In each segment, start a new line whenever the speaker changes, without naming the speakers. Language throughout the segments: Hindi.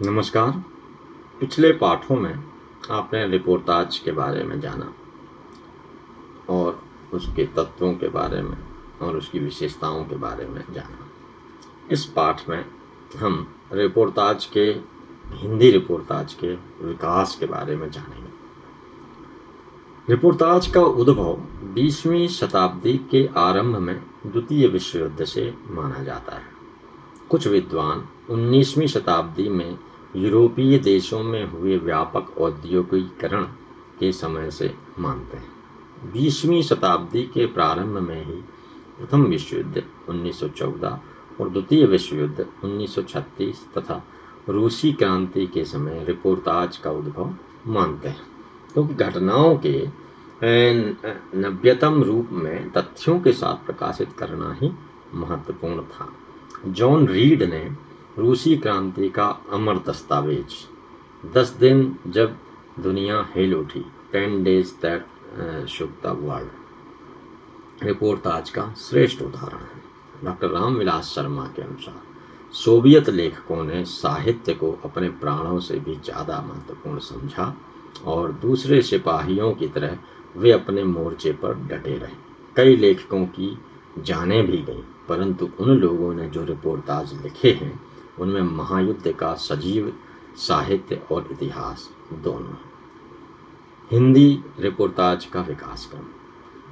नमस्कार। पिछले पाठों में आपने रिपोर्ताज के बारे में जाना और उसके तत्वों के बारे में और उसकी विशेषताओं के बारे में जाना। इस पाठ में हम हिंदी रिपोर्ताज के विकास के बारे में जानेंगे। रिपोर्ताज का उद्भव 20वीं शताब्दी के आरंभ में द्वितीय विश्व युद्ध से माना जाता है। कुछ विद्वान 19वीं शताब्दी में यूरोपीय देशों में हुए व्यापक औद्योगिकीकरण के समय से मानते हैं। 20वीं शताब्दी के प्रारंभ में ही प्रथम विश्व युद्ध 1914 और द्वितीय विश्व युद्ध 1936 तथा रूसी क्रांति के समय रिपोर्ताज का उद्भव मानते हैं, क्योंकि घटनाओं के नव्यतम रूप में तथ्यों के साथ प्रकाशित करना ही महत्वपूर्ण था। जॉन रीड ने रूसी क्रांति का अमर दस्तावेज 10 दिन जब दुनिया हिल उठी 10 days that shook the world reportage का श्रेष्ठ उदाहरण है। डॉक्टर रामविलास शर्मा के अनुसार सोवियत लेखकों ने साहित्य को अपने प्राणों से भी ज़्यादा महत्वपूर्ण समझा और दूसरे सिपाहियों की तरह वे अपने मोर्चे पर डटे रहे। कई लेखकों की जानें भी गईं, परंतु उन लोगों ने जो रिपोर्ताज लिखे हैं उनमें महायुद्ध का सजीव साहित्य और इतिहास दोनों। हिंदी रिपोर्ताज का विकास क्रम।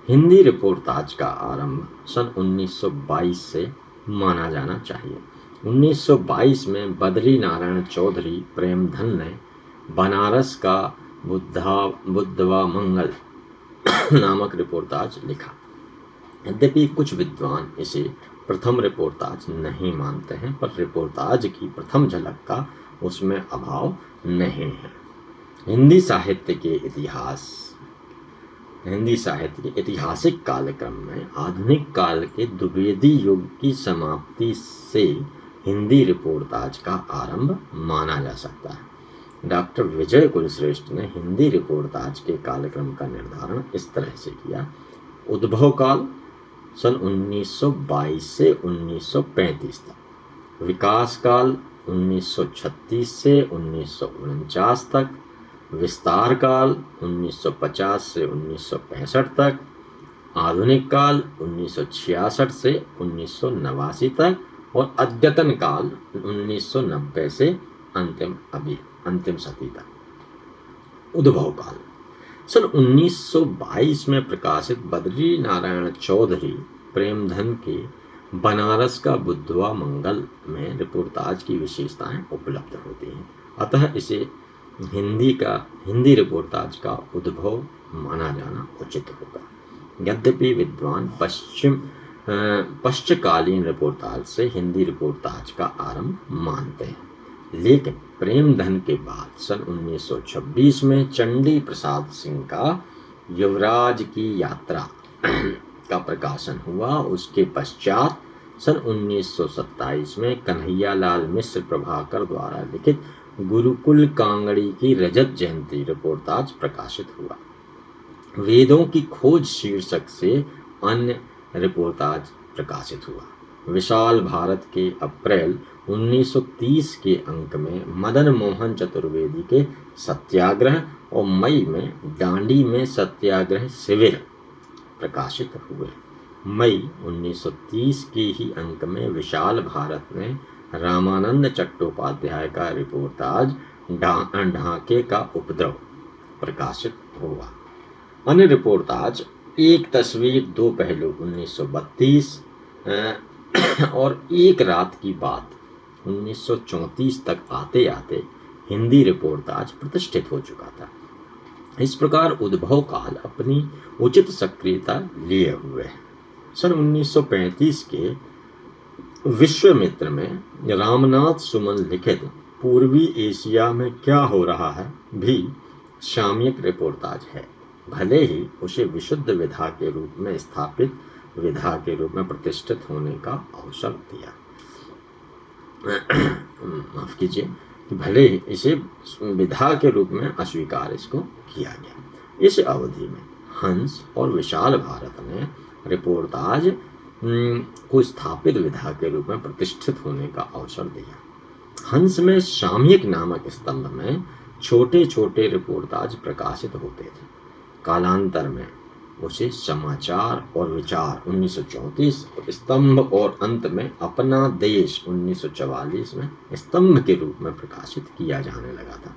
हिंदी रिपोर्ताज का आरंभ सन 1922 से माना जाना चाहिए। 1922 में बद्री नारायण चौधरी प्रेमधन ने बनारस का बुद्धवा मंगल नामक रिपोर्ताज लिखा। यद्यपि कुछ विद्वान इसे प्रथम रिपोर्ताज नहीं मानते हैं, पर रिपोर्ताज की प्रथम झलक का उसमें अभाव नहीं है। हिंदी साहित्य के ऐतिहासिक कालक्रम में आधुनिक काल के द्विवेदी युग की समाप्ति से हिंदी रिपोर्ताज का आरंभ माना जा सकता है। डॉक्टर विजय कुलश्रेष्ठ ने हिंदी रिपोर्ताज के कालक्रम का निर्धारण इस तरह से किया। उद्भव काल सन 1922 से 1935 तक, विकास काल 1936 से 1949 तक, विस्तार काल 1950 से 1965 तक, आधुनिक काल 1966 से 1989 तक और अद्यतन काल 1990 से अंतिम सदी तक। उद्भव काल सन 1922 में प्रकाशित बद्री नारायण चौधरी प्रेमधन के बनारस का बुद्धवा मंगल में रिपोर्ताज की विशेषताएं उपलब्ध होती हैं, अतः इसे हिंदी रिपोर्ताज का उद्भव माना जाना उचित होगा। यद्यपि विद्वान पश्चकालीन रिपोर्ताज से हिंदी रिपोर्ताज का आरंभ मानते हैं, लेकिन प्रेमधन के बाद सन 1926 में चंडी प्रसाद सिंह का युवराज की यात्रा का प्रकाशन हुआ। उसके पश्चात सन 1927 में कन्हैयालाल मिश्र प्रभाकर द्वारा लिखित गुरुकुल कांगड़ी की रजत जयंती रिपोर्ताज प्रकाशित हुआ। वेदों की खोज शीर्षक से अन्य रिपोर्ताज प्रकाशित हुआ। विशाल भारत के अप्रैल 1930 के अंक में मदन मोहन चतुर्वेदी के सत्याग्रह और मई में दांडी में सत्याग्रह शिविर प्रकाशित हुए। मई 1930 के ही अंक में विशाल भारत में रामानंद चट्टोपाध्याय का रिपोर्ताज ढाके का उपद्रव प्रकाशित हुआ। अन्य रिपोर्ताज एक तस्वीर दो पहलू 1932 और एक रात की बात 1934 तक आते आते हिंदी रिपोर्ताज प्रतिष्ठित हो चुका था। इस प्रकार उद्भव काल अपनी उचित सक्रियता लिए हुए है। सन 1935 के विश्वामित्र में रामनाथ सुमन लिखित पूर्वी एशिया में क्या हो रहा है भी सामयिक रिपोर्ताज है, भले ही उसे विशुद्ध विधा के रूप में स्थापित विधा के रूप में प्रतिष्ठित होने का अवसर दिया। माफ कीजिए, भले ही इसे विधा के रूप में अस्वीकार इसको किया गया। इस अवधि में हंस और विशाल भारत ने रिपोर्ताज को स्थापित विधा के रूप में प्रतिष्ठित होने का अवसर दिया। हंस में सामयिक नामक स्तंभ में छोटे छोटे रिपोर्टाज प्रकाशित होते थे। कालांतर में उसे समाचार और विचार 1934, स्तंभ और अंत में अपना देश 1944 में स्तंभ के रूप में प्रकाशित किया जाने लगा था।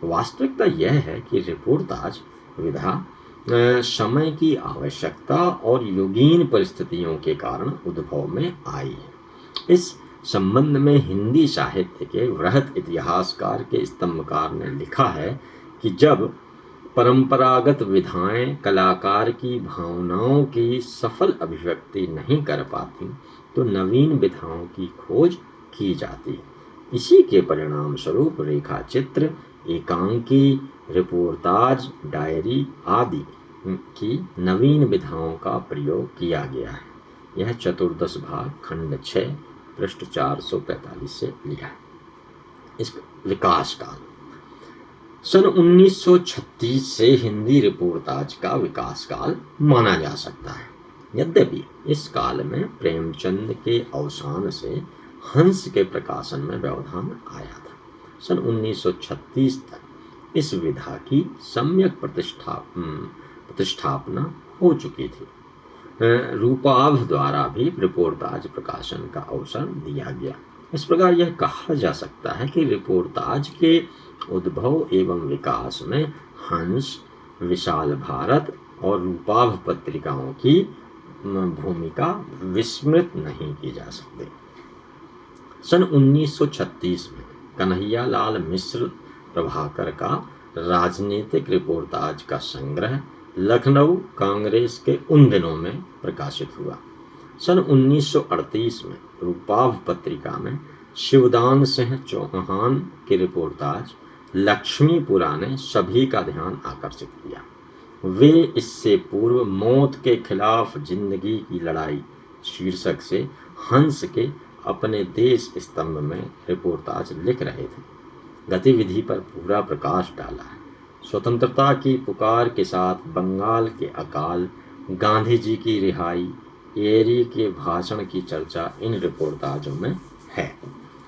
वास्तविकता यह है कि रिपोर्टाज विधा समय की आवश्यकता और युगीन परिस्थितियों के कारण उद्भव में आई है। इस संबंध में हिंदी साहित्य के वृहत इतिहासकार के स्तंभकार ने लिखा है कि जब परंपरागत विधाएं कलाकार की भावनाओं की सफल अभिव्यक्ति नहीं कर पाती तो नवीन विधाओं की खोज की जाती है। इसी के परिणाम स्वरूप रेखा चित्र, एकांकी, रिपोर्टाज, डायरी आदि की नवीन विधाओं का प्रयोग किया गया है। यह चतुर्दश भाग खंड 6 पृष्ठ 445 से लिया है। इस विकास काल सन 1936 से हिंदी रिपोर्टाज का विकास काल माना जा सकता है। यद्यपि इस काल में प्रेमचंद के अवसान से हंस के प्रकाशन में व्यवधान आया था। सन 1936 तक इस विधा की सम्यक प्रतिष्ठापना हो चुकी थी। रूपाभ द्वारा भी रिपोर्टाज प्रकाशन का अवसर दिया गया। इस प्रकार यह कहा जा सकता है कि रिपोर्टाज के उद्भव एवं विकास में हंस, विशाल भारत और रूपाभ पत्रिकाओं की भूमिका विस्मृत नहीं की जा सकती। सन 1936 में कन्हैयालाल मिश्र प्रभाकर का राजनीतिक रिपोर्टाज का संग्रह लखनऊ कांग्रेस के उन दिनों में प्रकाशित हुआ। सन 1938 में रूपाभ पत्रिका में शिवदान सिंह चौहान के रिपोर्टाज लक्ष्मीपुरा ने सभी का ध्यान आकर्षित किया। वे इससे पूर्व मौत के खिलाफ जिंदगी की लड़ाई शीर्षक से हंस के अपने देश स्तंभ में रिपोर्टाज लिख रहे थे। गतिविधि पर पूरा प्रकाश डाला है। स्वतंत्रता की पुकार के साथ बंगाल के अकाल, गांधी जी की रिहाई, एरी के भाषण की चर्चा इन रिपोर्टाजों में है।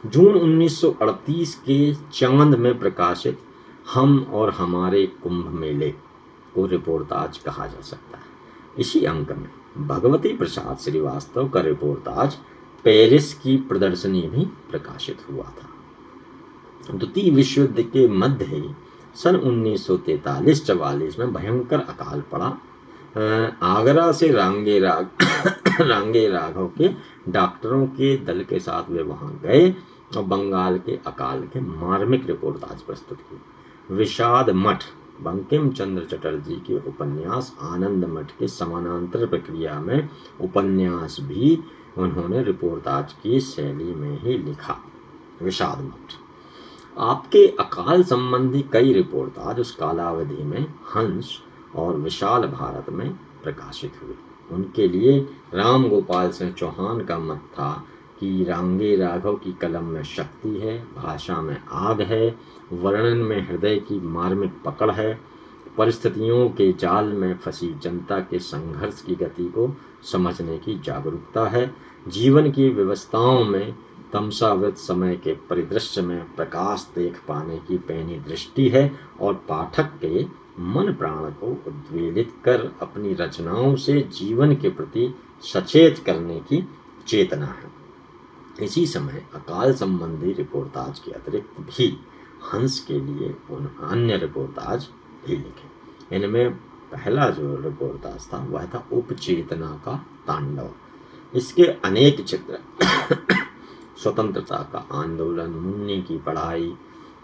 जून 1938 के चांद में प्रकाशित हम और हमारे कुंभ मेले को रिपोर्टाज कहा जा सकता है। इसी अंक में भगवती प्रसाद श्रीवास्तव का रिपोर्टाज पेरिस की प्रदर्शनी भी प्रकाशित हुआ था। द्वितीय विश्व युद्ध के मध्य ही सन 1943-44 में भयंकर अकाल पड़ा। आगरा से रांगे राघव के डॉक्टरों के दल के साथ वे वहां गए और बंगाल के अकाल के मार्मिक रिपोर्टाज प्रस्तुत किए। विषाद मठ बंकिम चंद्र चटर्जी के उपन्यास आनंद मठ के समानांतर प्रक्रिया में उपन्यास भी उन्होंने रिपोर्टाज की शैली में ही लिखा। विषाद मठ आपके अकाल संबंधी कई रिपोर्टाज उस कालावधि में हंस और विशाल भारत में प्रकाशित हुए। उनके लिए राम गोपाल सिंह चौहान का मत था कि रांगे राघव की कलम में शक्ति है, भाषा में आग है, वर्णन में हृदय की मार्मिक पकड़ है, परिस्थितियों के जाल में फंसी जनता के संघर्ष की गति को समझने की जागरूकता है, जीवन की व्यवस्थाओं में तमसावृत समय के परिदृश्य में प्रकाश देख पाने की पैनी दृष्टि है और पाठक के मन प्राण को उद्वेलित कर अपनी रचनाओं से जीवन के प्रति सचेत करने की चेतना है। इसी समय अकाल संबंधी रिपोर्टाज के अतिरिक्त भी हंस के लिए अन्य रिपोर्टाज भी लिखे। इनमें पहला जो रिपोर्टाज था वह था उपचेतना का तांडव। इसके अनेक चित्र स्वतंत्रता का आंदोलन, मुन्नी की पढ़ाई,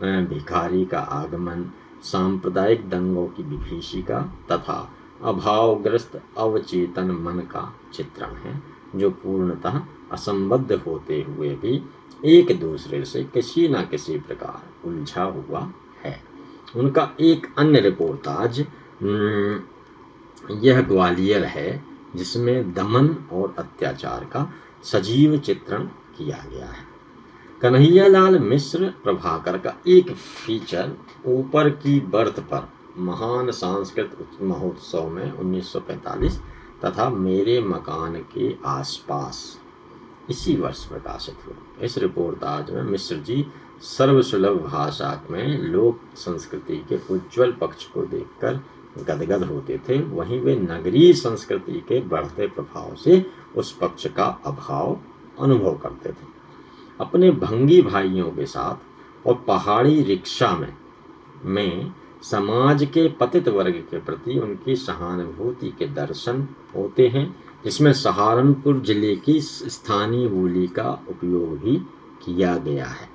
भिखारी का आगमन, सांप्रदायिक दंगों की विभीषिका तथा अभावग्रस्त अवचेतन मन का चित्रण है, जो पूर्णतः असंबद्ध होते हुए भी एक दूसरे से किसी न किसी प्रकार उलझा हुआ है। उनका एक अन्य रिपोर्टाज यह ग्वालियर है, जिसमें दमन और अत्याचार का सजीव चित्रण किया गया है। कन्हैयालाल मिश्र प्रभाकर का एक फीचर ऊपर की बर्थ पर महान सांस्कृतिक महोत्सव में 1945 तथा मेरे मकान के आसपास इसी वर्ष प्रकाशित हुआ। इस रिपोर्टाज में मिश्र जी सर्वसुलभ भाषा में लोक संस्कृति के उज्जवल पक्ष को देखकर गदगद होते थे, वहीं वे नगरीय संस्कृति के बढ़ते प्रभाव से उस पक्ष का अभाव अनुभव करते थे। अपने भंगी भाइयों के साथ और पहाड़ी रिक्शा में समाज के पतित वर्ग के प्रति उनकी सहानुभूति के दर्शन होते हैं, जिसमें सहारनपुर जिले की स्थानीय बोली का उपयोग भी किया गया है।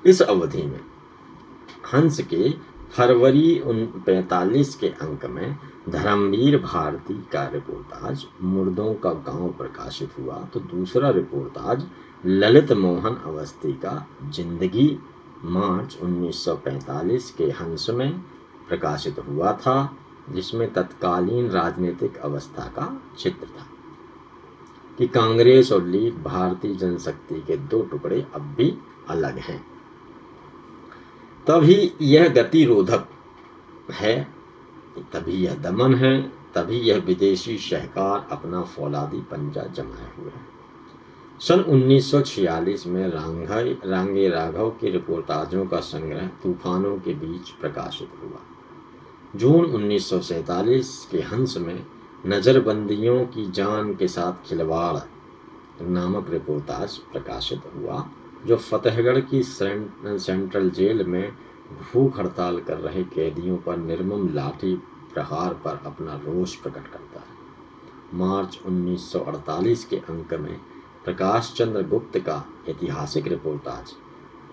इस अवधि में हंस के फरवरी 45 के अंक में धर्मवीर भारती का रिपोर्टाज मुर्दों का गांव प्रकाशित हुआ, तो दूसरा रिपोर्टाज ललित मोहन अवस्थी का जिंदगी मार्च 1945 के हंस में प्रकाशित हुआ था, जिसमें तत्कालीन राजनीतिक अवस्था का चित्र था कि कांग्रेस और लीग भारतीय जनशक्ति के दो टुकड़े अब भी अलग हैं। तभी यह गतिरोधक है, तभी यह दमन है, तभी यह विदेशी शहकार अपना फौलादी पंजा जमाए हुए है। सन 1946 में रांगे राघव के रिपोर्टाजों का संग्रह तूफानों के बीच प्रकाशित हुआ। जून 1947 के हंस में नजरबंदियों की जान के साथ खिलवाड़ नामक रिपोर्टाज प्रकाशित हुआ, जो फतेहगढ़ की सेंट्रल जेल में भूख हड़ताल कर रहे कैदियों पर निर्मम लाठी प्रहार पर अपना रोष प्रकट करता है। मार्च 1948 के अंक में प्रकाश चंद्र गुप्त का ऐतिहासिक रिपोर्टाज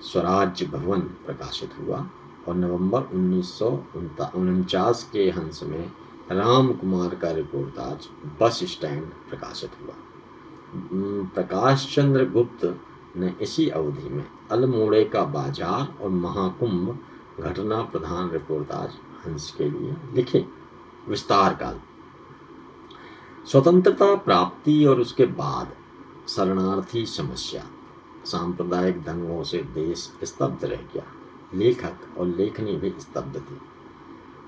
स्वराज्य भवन प्रकाशित हुआ और नवंबर 1949 के हंस में राम कुमार का रिपोर्टाज बस स्टैंड प्रकाशित हुआ। प्रकाश चंद्र गुप्त ने इसी अवधि में अल्मोड़े का बाजार और महाकुंभ घटना प्रधान रिपोर्टाज हंस के लिए लिखे। विस्तार काल, स्वतंत्रता प्राप्ति और उसके बाद शरणार्थी समस्या, सांप्रदायिक दंगों से देश स्तब्ध रह गया, लेखक और लेखनी भी स्तब्ध थी,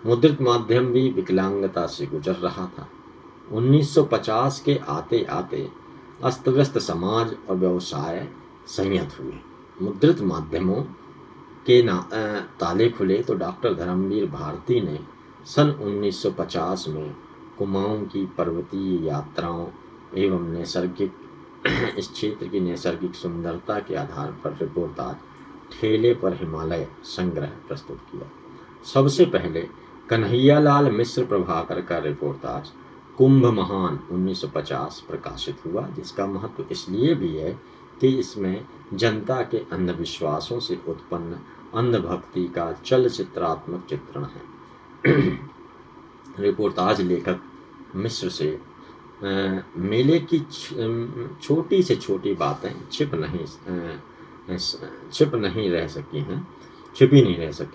मुद्रित माध्यम भी विकलांगता से गुजर रहा था। 1950 के आते आते अस्त व्यस्त समाज और व्यवसाय संयत हुए, मुद्रित माध्यमों के ताले खुले, तो डॉक्टर धर्मवीर भारती ने सन 1950 में कुमाऊं की पर्वतीय यात्राओं एवं नैसर्गिक इस क्षेत्र की नैसर्गिक सुंदरता के आधार पर रिपोर्टाज ठेले पर हिमालय संग्रह प्रस्तुत किया। सबसे पहले कन्हैयालाल मिश्र प्रभाकर का रिपोर्टाज कुंभ महान 1950 प्रकाशित हुआ, जिसका महत्व इसलिए भी है कि इसमें जनता के अंधविश्वासों से उत्पन्न अंधभक्ति का चलचित्रात्मक चित्रण है। रिपोर्टाज लेखक मिश्र से मेले की छोटी से छोटी बातें छिपी नहीं रह सकी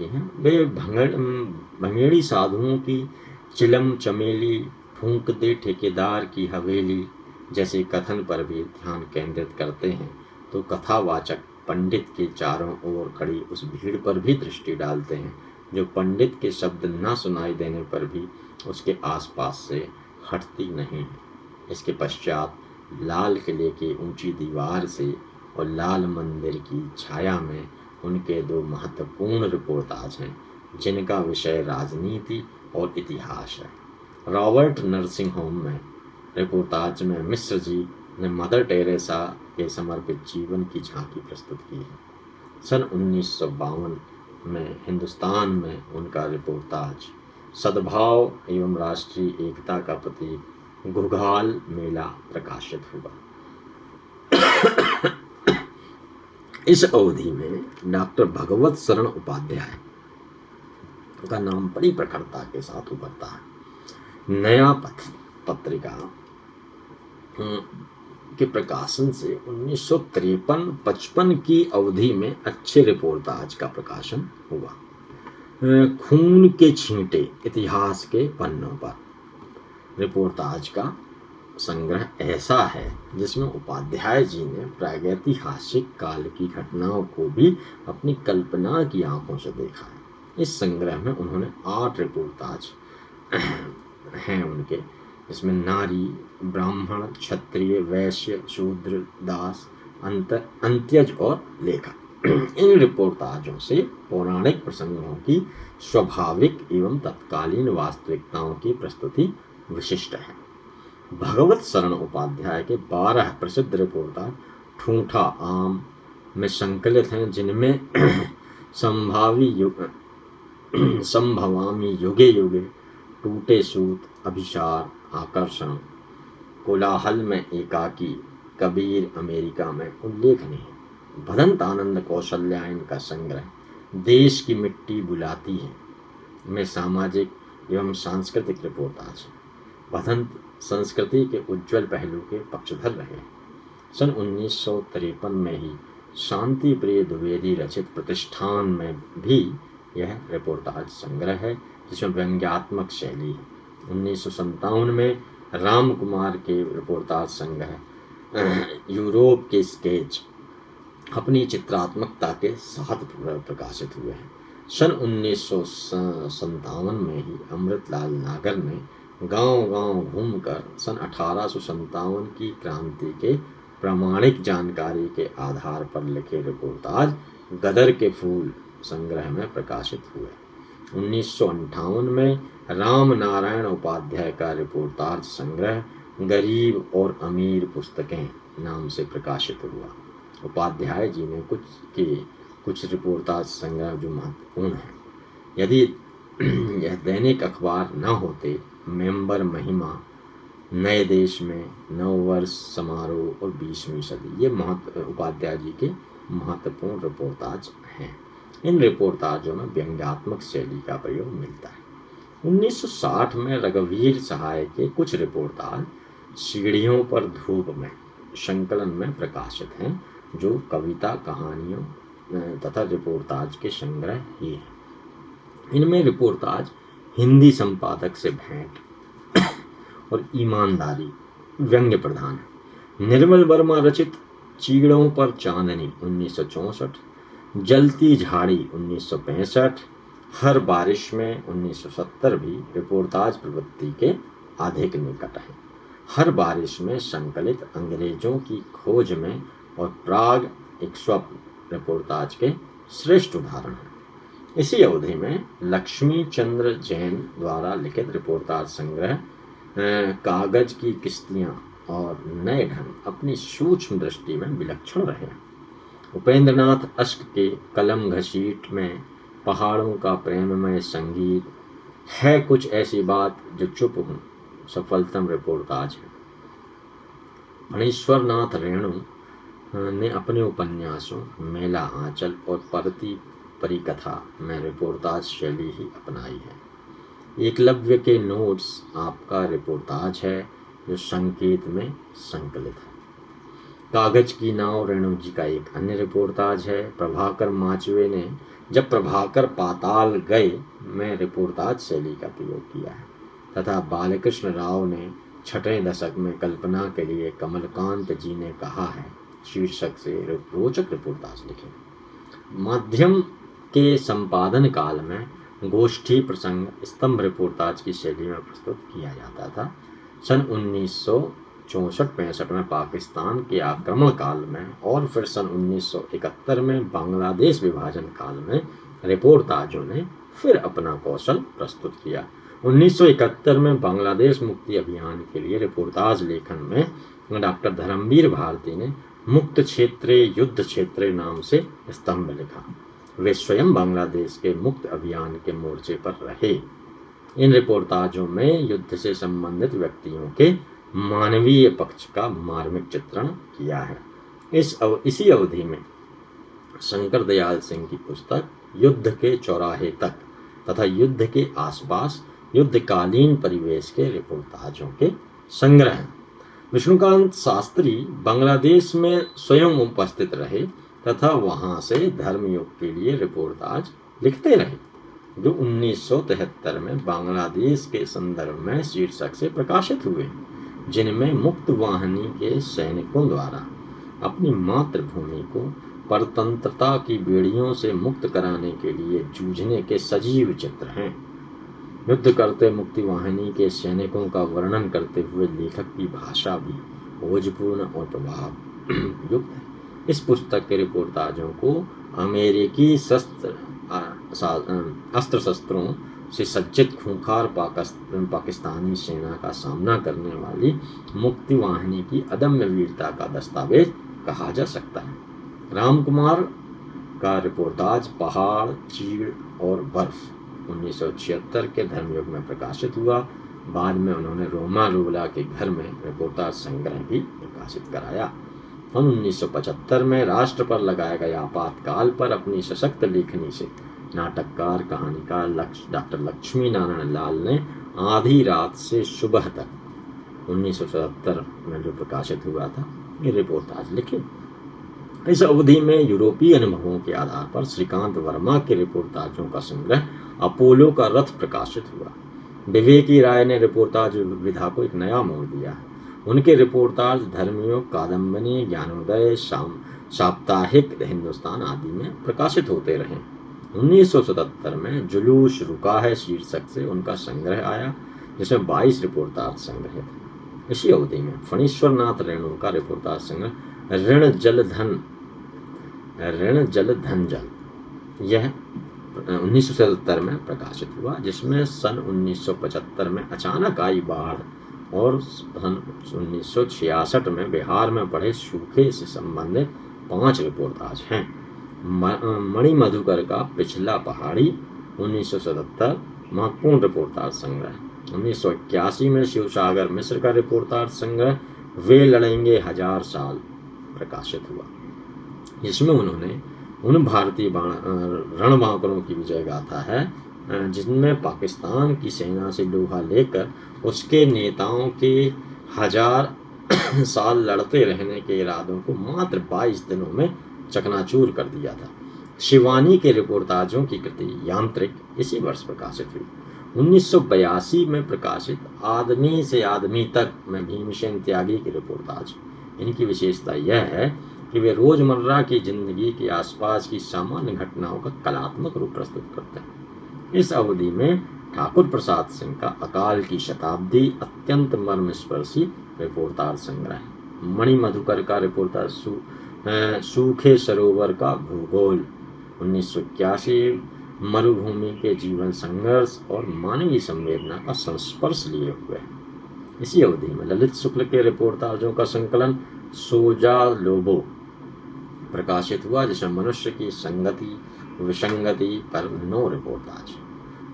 हैं। वे भंगेड़ी साधुओं की चिलम चमेली, फूंक दे ठेकेदार की हवेली जैसे कथन पर भी ध्यान केंद्रित करते हैं, तो कथावाचक पंडित के चारों ओर खड़ी उस भीड़ पर भी दृष्टि डालते हैं जो पंडित के शब्द न सुनाई देने पर भी उसके आसपास से हटती नहीं है। इसके पश्चात लाल किले के ऊंची दीवार से और लाल मंदिर की छाया में उनके दो महत्वपूर्ण रिपोर्टाज हैं, जिनका विषय राजनीति और इतिहास है। रॉबर्ट नर्सिंग होम में रिपोर्टाज में मिश्र जी ने मदर टेरेसा के समर्पित जीवन की झांकी प्रस्तुत की है। सन 1952 में हिंदुस्तान में उनका रिपोर्टाज सद्भाव एवं राष्ट्रीय एकता का प्रतीक घुघाल मेला प्रकाशित हुआ। इस अवधि में डॉक्टर भगवत शरण उपाध्याय का नाम बड़ी प्रखरता के साथ उभरता है। नया पथ पत्रिका के प्रकाशन से 1953-55 की अवधि में अच्छे रिपोर्टाज का प्रकाशन हुआ। खून के छींटे इतिहास के पन्नों पर रिपोर्टाज का संग्रह ऐसा है जिसमें उपाध्याय जी ने प्रागैतिहासिक काल की घटनाओं को भी अपनी कल्पना की आंखों से देखा है। इस संग्रह में उन्होंने 8 रिपोर्टाज हैं उनके, इसमें नारी, ब्राह्मण, क्षत्रिय, वैश्य, शूद्र, दास, अंत्यज और लेखक। इन रिपोर्टाजों से पौराणिक प्रसंगों की स्वाभाविक एवं तत्कालीन वास्तविकताओं की प्रस्तुति विशिष्ट है। भगवत शरण उपाध्याय के 12 प्रसिद्ध रिपोर्टाज ठूठा आम में संकलित हैं, जिनमें संभवामी युगे युगे, टूटे सूत, अभिसार, आकर्षण, कोलाहल में एकाकी, कबीर अमेरिका में उल्लेखनीय है। भदंत आनंद कौशल्यायन का संग्रह देश की मिट्टी बुलाती है में सामाजिक एवं सांस्कृतिक रिपोर्टाज है। भदंत संस्कृति के उज्जवल पहलू के पक्षधर रहे। सन 1953 में ही शांति प्रिय द्विवेदी रचित प्रतिष्ठान में भी यह रिपोर्टाज संग्रह है, जिसमें व्यंग्यात्मक शैली है। 1957 में राम कुमार के रिपोर्टाज संग्रह यूरोप के स्केच अपनी चित्रात्मकता के साथ प्रकाशित हुए हैं। सन 1957 में ही अमृतलाल नागर ने गांव-गांव घूमकर सन 1857 की क्रांति के प्रामाणिक जानकारी के आधार पर लिखे रिपोर्टाज गदर के फूल संग्रह में प्रकाशित हुए। 1958 में राम नारायण उपाध्याय का रिपोर्टाज संग्रह गरीब और अमीर पुस्तकें नाम से प्रकाशित हुआ। उपाध्याय जी ने कुछ रिपोर्टाज संग्रह जो महत्वपूर्ण है। यदि यह दैनिक अखबार न होते, मेंबर महिमा, नए देश में, नववर्ष समारोह और 20वीं सदी, ये उपाध्याय जी के महत्वपूर्ण रिपोर्टाज हैं। इन रिपोर्टाजों में व्यंग्यात्मक शैली का प्रयोग मिलता है। 1960 में रघुवीर सहाय के कुछ रिपोर्टाज सीढ़ियों पर धूप में संकलन में प्रकाशित हैं, जो कविता, कहानियों तथा रिपोर्टाज के संग्रह ही हैं। इनमें रिपोर्टाज हिंदी संपादक से भेंट और ईमानदारी व्यंग्य प्रधान है। निर्मल वर्मा रचित चीड़ों पर चांदनी 1964, जलती झाड़ी 1965, हर बारिश में 1970 भी रिपोर्टाज प्रवृत्ति के अधिक निकट है। हर बारिश में संकलित अंग्रेजों की खोज में और प्राग एक स्वप्न रिपोर्टाज के श्रेष्ठ उदाहरण है। इसी अवधि में लक्ष्मी चंद्र जैन द्वारा लिखित रिपोर्टाज संग्रह कागज की किस्तियां और नए ढंग अपनी सूक्ष्म दृष्टि में विलक्षण रहे। उपेंद्रनाथ अश्क के कलम घसीट में पहाड़ों का प्रेममय संगीत है, कुछ ऐसी बात जो चुप हूं, सफलतम रिपोर्टाज है। फणीश्वर नाथ रेणु ने अपने उपन्यासों मेला आंचल और परती परिकथा में रिपोर्टाज शैली ही अपनाई है। एकलव्य के नोट्स आपका रिपोर्टाज है, जो संकेत में संकलित है। कागज की नाव रेणु जी का एक अन्य रिपोर्टाज है। प्रभाकर माचवे ने जब प्रभाकर पाताल गए में रिपोर्टाज शैली का प्रयोग किया है, तथा बालकृष्ण राव ने 6वें दशक में कल्पना के लिए कमलकांत जी ने कहा है शीर्षक से रोचक रिपोर्टाज लिखे। माध्यम के संपादन काल में गोष्ठी प्रसंग स्तंभ रिपोर्टाज की शैली में प्रस्तुत किया जाता था। सन 1964-65 में पाकिस्तान के आक्रमण काल में और फिर सन 1971 में बांग्लादेश विभाजन काल में रिपोर्टाजों ने फिर अपना कौशल प्रस्तुत किया। 1971 में बांग्लादेश मुक्ति अभियान के लिए रिपोर्टाज लेखन में डॉक्टर धर्मवीर भारती ने मुक्त क्षेत्रे युद्ध क्षेत्रे नाम से स्तंभ लिखा। वे स्वयं बांग्लादेश के मुक्त अभियान के मोर्चे पर रहे। इन रिपोर्टाजों में युद्ध से संबंधित व्यक्तियों के मानवीय पक्ष का मार्मिक चित्रण किया है। इसी अवधि में शंकर दयाल सिंह की पुस्तक युद्ध के चौराहे तक तथा युद्ध के आसपास युद्धकालीन परिवेश के रिपोर्टाजों के संग्रह हैं। विष्णुकांत शास्त्री बांग्लादेश में स्वयं उपस्थित रहे तथा वहां से धर्मयुग के लिए रिपोर्टाज लिखते रहे, जो 1973 में बांग्लादेश के संदर्भ में शीर्षक से प्रकाशित हुए, जिनमें मुक्त वाहिनी के सैनिकों द्वारा अपनी मातृभूमि को परतंत्रता की बेड़ियों से मुक्त कराने के लिए जूझने के सजीव चित्र हैं। युद्ध करते मुक्ति वाहिनी के सैनिकों का वर्णन करते हुए लेखक की भाषा भी ओजपूर्ण और प्रभाव युक्त है। इस पुस्तक के रिपोर्टाजों को अमेरिकी अस्त्र शस्त्रों से सज्जित खूंखार पाकिस्तानी सेना का सामना करने वाली मुक्ति वाहिनी की अदम्य वीरता का दस्तावेज कहा जा सकता है। रामकुमार का रिपोर्टाज पहाड़, चीड़ और बर्फ 1976 के धर्मयुग में प्रकाशित हुआ। बाद में उन्होंने रोमा रोला के घर में रिपोर्टाज संग्रह भी प्रकाशित कराया। 1975 में राष्ट्र पर लगाए गए आपातकाल पर अपनी सशक्त लेखनी से नाटककार कहानीकार डॉक्टर लक्ष्मी नारायण लाल ने आधी रात से सुबह तक 1977 में जो प्रकाशित हुआ था ये रिपोर्टाज लिखे। इस अवधि में यूरोपीय अनुभवों के आधार पर श्रीकांत वर्मा के रिपोर्टाजों का संग्रह अपोलो का रथ प्रकाशित हुआ। विवेकी राय ने रिपोर्टाज विधा को एक नया मोड़ दिया। उनके रिपोर्टाज धर्मियों, कादम्बनी, ज्ञानोदय, साप्ताहिक हिंदुस्तान आदि में प्रकाशित होते रहे। 1977 में जुलूस रुका है शीर्षक से उनका संग्रह आया, जिसमें 22 रिपोर्टाज संग्रह थे। इसी अवधि में फणीश्वर नाथ रेणु का रिपोर्टाज संग्रह ऋण जल धन जल यह 1977 में प्रकाशित हुआ, जिसमें सन 1975 में अचानक आई बाढ़ और सन 1966 में बिहार में बढ़े सूखे से संबंधित 5 रिपोर्टाज हैं। मणि मधुकर का पिछला पहाड़ी 1977 महत्वपूर्ण रिपोर्टाज संग्रह। 1981 में शिवसागर मिश्र का रिपोर्टाज संग्रह वे लड़ेंगे 1000 साल प्रकाशित हुआ, जिसमें उन्होंने उन भारतीय रणबांकुरों की विजय गाथा है जिनमें पाकिस्तान की सेना से लोहा लेकर उसके नेताओं के 1000 साल लड़ते रहने के इरादों को मात्र 22 दिनों में चकनाचूर कर दिया था। शिवानी के रिपोर्टाजों की कृति यांत्रिक इसी वर्ष प्रकाशित हुई। 1982 में प्रकाशित आदमी से आदमी तक में भीमसेन त्यागी की रिपोर्टाज। इनकी विशेषता यह है कि वे रोजमर्रा की जिंदगी के आसपास की सामान्य घटनाओं का कलात्मक रूप प्रस्तुत करते हैं। इस अवधि में ठाकुर प्रसाद सिंह का अकाल की शताब्दी अत्यंत मर्मस्पर्शी रिपोर्टाज संग्रह है। मणि मधुकर का रिपोर्टाज सूखे सरोवर का भूगोल 1981 मरुभूमि के जीवन संघर्ष और मानवीय संवेदना का संस्पर्श लिए हुए है। इसी अवधि में ललित शुक्ल के रिपोर्टाजों का संकलन सोजा लोबो प्रकाशित हुआ, जिसमें मनुष्य की संगति विसंगति पर 9 रिपोर्टाज।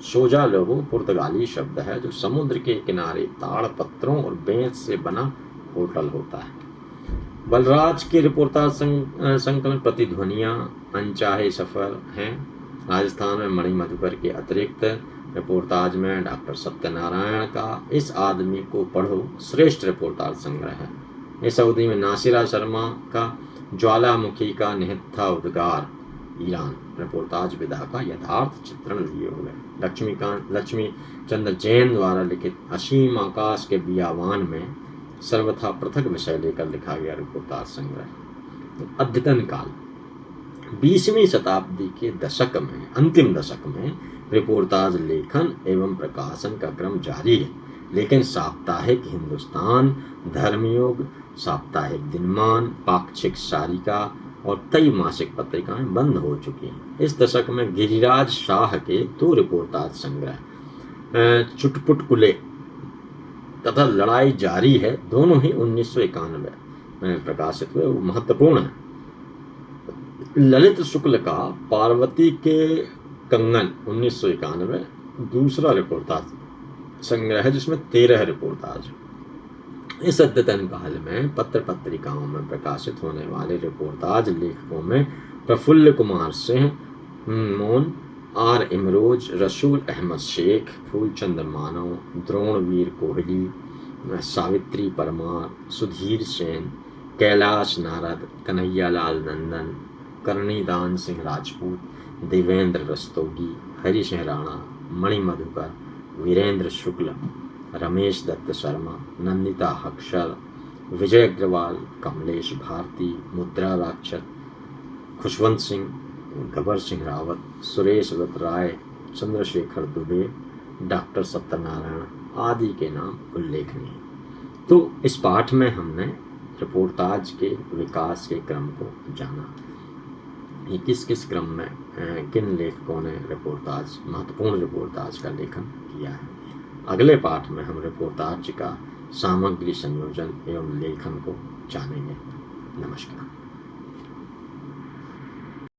सोजा लोबो पुर्तगाली शब्द है जो समुद्र के किनारे ताड़ पत्रों और बेंत से बना होटल होता है। बलराज के रिपोर्टाज संकलन प्रतिध्वनियां अनचाहे सफर हैं। राजस्थान में मणि मधुकर के अतिरिक्त रिपोर्टाज में डॉक्टर सत्यनारायण का इस आदमी को पढ़ो श्रेष्ठ रिपोर्टाज संग्रह है। इस अवधि में नासिरा शर्मा का ज्वालामुखी का निहित्था उद्गार ईरान रिपोर्टाज विधा का यथार्थ चित्रण लिए हुए। लक्ष्मी चंद्र जैन द्वारा लिखित असीम आकाश के बियावान में सर्वथा पृथक विषय लेकर लिखा गया रिपोर्टाज संग्रह। अद्यतन काल 20वीं शताब्दी के दशक में अंतिम दशक में रिपोर्टाज लेखन एवं प्रकाशन का क्रम जारी है, लेकिन साप्ताहिक हिंदुस्तान, धर्मयुग, साप्ताहिक दिनमान, पाक्षिक सारिका और कई मासिक पत्रिकाएं बंद हो चुकी हैं। इस दशक में गिरिराज शाह के 2 रिपोर्टाज संग्रह चुटपुटकुले तथा लड़ाई जारी है, दोनों ही 1991 में प्रकाशित हुए, वो महत्वपूर्ण है। ललित शुक्ल का पार्वती के कंगन 1991 दूसरा रिपोर्टाज संग्रह है, जिसमें 13 रिपोर्टाज। इस अद्यतन काल में पत्र पत्रिकाओं में प्रकाशित होने वाले रिपोर्टाज लेखकों में प्रफुल्ल कुमार सिंह, मोन, आर इमरोज, रसूल अहमद शेख, फूलचंद मानव, द्रोणवीर कोहली, सावित्री परमार, सुधीर सेन, कैलाश नारद, कन्हैयालाल नंदन, करणीदान सिंह राजपूत, देवेंद्र रस्तोगी, हरि सिंह राणा, मणि मधुकर, वीरेंद्र शुक्ल, रमेश दत्त शर्मा, नंदिता हक्षर, विजय अग्रवाल, कमलेश भारती, मुद्रा राक्षत, खुशवंत सिंह, गबर सिंह रावत, सुरेश दत्त राय, चंद्रशेखर दुबे, डॉक्टर सत्यनारायण आदि के नाम उल्लेखनीय। तो इस पाठ में हमने रिपोर्टाज के विकास के क्रम को जाना। ये किस किस क्रम में किन लेखकों ने रिपोर्टाज, महत्वपूर्ण रिपोर्टाज का लेखन किया है। अगले पाठ में हम रिपोर्टाज का सामग्री संयोजन एवं लेखन को जानेंगे। नमस्कार।